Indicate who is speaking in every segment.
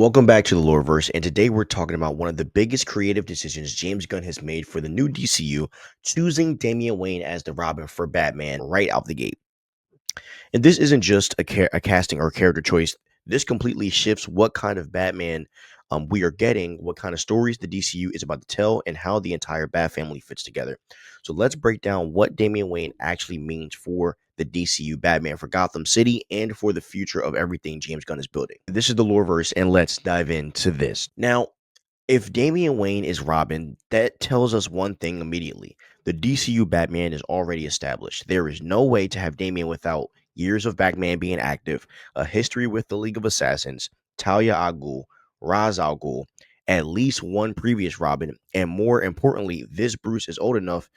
Speaker 1: Welcome back to the Loreverse, and today we're talking about one of the biggest creative decisions James Gunn has made for the new DCU, choosing Damian Wayne as the Robin for Batman right out the gate. And this isn't just a casting or character choice. This completely shifts what kind of Batman we are getting, what kind of stories the DCU is about to tell, and how the entire Bat family fits together. So let's break down what Damian Wayne actually means for the DCU Batman, for Gotham City, and for the future of everything James Gunn is building. This is the Loreverse, and let's dive into this. Now, if Damian Wayne is Robin, that tells us one thing immediately. The DCU Batman is already established. There is no way to have Damian without years of Batman being active, a history with the League of Assassins, Talia al Ghul, Ra's al Ghul, at least one previous Robin, and more importantly, this Bruce is old enough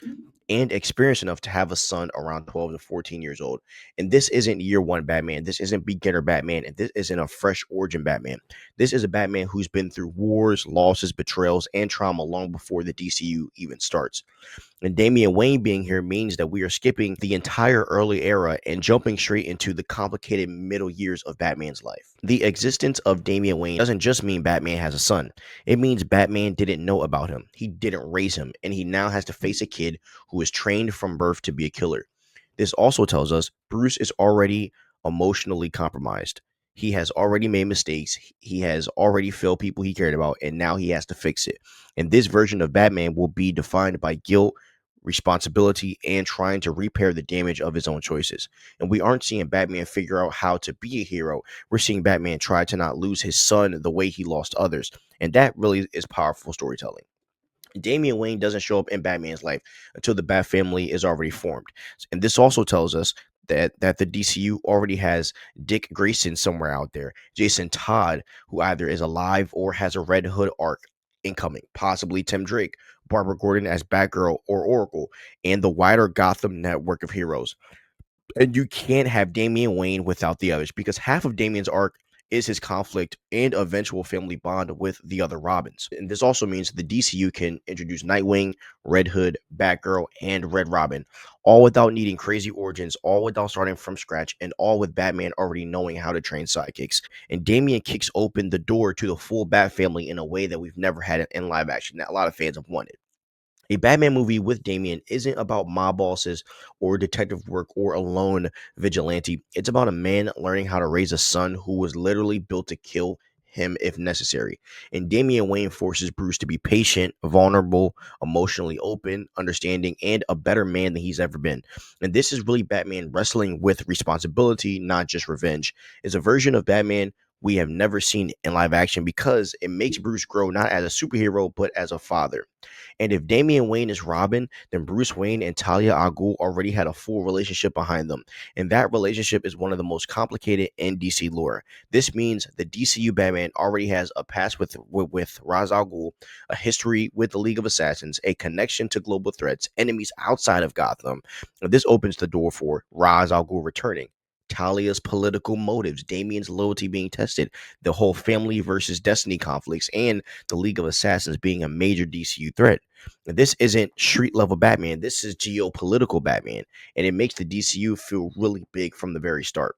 Speaker 1: and experienced enough to have a son around 12 to 14 years old. And this isn't year one Batman. This isn't beginner Batman. And this isn't a fresh origin Batman. This is a Batman who's been through wars, losses, betrayals, and trauma long before the DCU even starts. And Damian Wayne being here means that we are skipping the entire early era and jumping straight into the complicated middle years of Batman's life. The existence of Damian Wayne doesn't just mean Batman has a son. It means Batman didn't know about him. He didn't raise him, and he now has to face a kid who is trained from birth to be a killer. This also tells us Bruce is already emotionally compromised. He has already made mistakes. He has already failed people he cared about, and now he has to fix it. And this version of Batman will be defined by guilt, responsibility, and trying to repair the damage of his own choices. And we aren't seeing Batman figure out how to be a hero. We're seeing Batman try to not lose his son the way he lost others. And that really is powerful storytelling. Damian Wayne doesn't show up in Batman's life until the Bat family is already formed. And this also tells us that the DCU already has Dick Grayson somewhere out there, Jason Todd, who either is alive or has a Red Hood arc incoming, possibly Tim Drake, Barbara Gordon as Batgirl or Oracle, and the wider Gotham network of heroes. And you can't have Damian Wayne without the others, because half of Damian's arc is his conflict and eventual family bond with the other Robins. And this also means the DCU can introduce Nightwing, Red Hood, Batgirl, and Red Robin, all without needing crazy origins, all without starting from scratch, and all with Batman already knowing how to train sidekicks. And Damian kicks open the door to the full Bat family in a way that we've never had it in live action, that a lot of fans have wanted. A Batman movie with Damian isn't about mob bosses or detective work or a lone vigilante. It's about a man learning how to raise a son who was literally built to kill him if necessary. And Damian Wayne forces Bruce to be patient, vulnerable, emotionally open, understanding, and a better man than he's ever been. And this is really Batman wrestling with responsibility, not just revenge. It's a version of Batman we have never seen in live action because it makes Bruce grow not as a superhero, but as a father. And if Damian Wayne is Robin, then Bruce Wayne and Talia al Ghul already had a full relationship behind them. And that relationship is one of the most complicated in DC lore. This means the DCU Batman already has a past with Ra's al Ghul, a history with the League of Assassins, a connection to global threats, enemies outside of Gotham. And this opens the door for Ra's al Ghul returning. Talia's political motives, Damian's loyalty being tested, the whole family versus destiny conflicts, and the League of Assassins being a major DCU threat. This isn't street level Batman. This is geopolitical Batman, and it makes the DCU feel really big from the very start.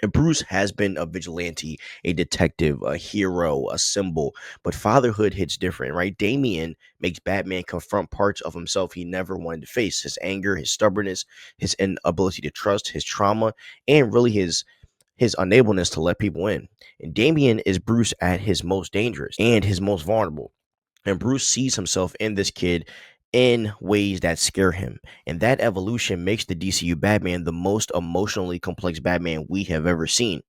Speaker 1: And Bruce has been a vigilante, a detective, a hero, a symbol, but fatherhood hits different, right? Damian makes Batman confront parts of himself he never wanted to face: his anger, his stubbornness, his inability to trust, his trauma, and really his unableness to let people in. And Damian is Bruce at his most dangerous and his most vulnerable. And Bruce sees himself in this kid in ways that scare him. And that evolution makes the DCU Batman the most emotionally complex Batman we have ever seen.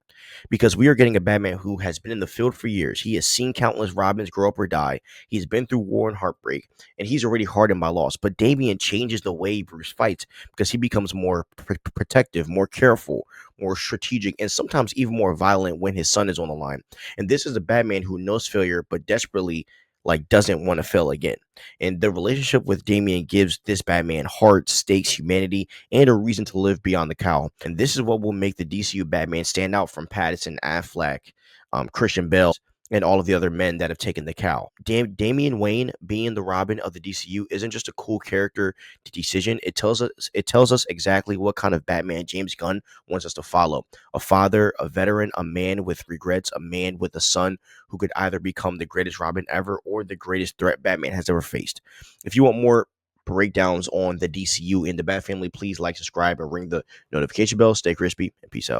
Speaker 1: Because we are getting a Batman who has been in the field for years. He has seen countless Robins grow up or die. He's been through war and heartbreak, and he's already hardened by loss. But Damian changes the way Bruce fights because he becomes more protective, more careful, more strategic, and sometimes even more violent when his son is on the line. And this is a Batman who knows failure, but desperately doesn't want to fail again. And the relationship with Damian gives this Batman heart, stakes, humanity, and a reason to live beyond the cowl. And this is what will make the DCU Batman stand out from Pattinson, Affleck, Christian Bale, and all of the other men that have taken the cow. Damian Wayne being the Robin of the DCU isn't just a cool character decision. It tells us exactly what kind of Batman James Gunn wants us to follow. A father, a veteran, a man with regrets, a man with a son who could either become the greatest Robin ever or the greatest threat Batman has ever faced. If you want more breakdowns on the DCU and the Bat family, please like, subscribe, and ring the notification bell. Stay crispy and peace out.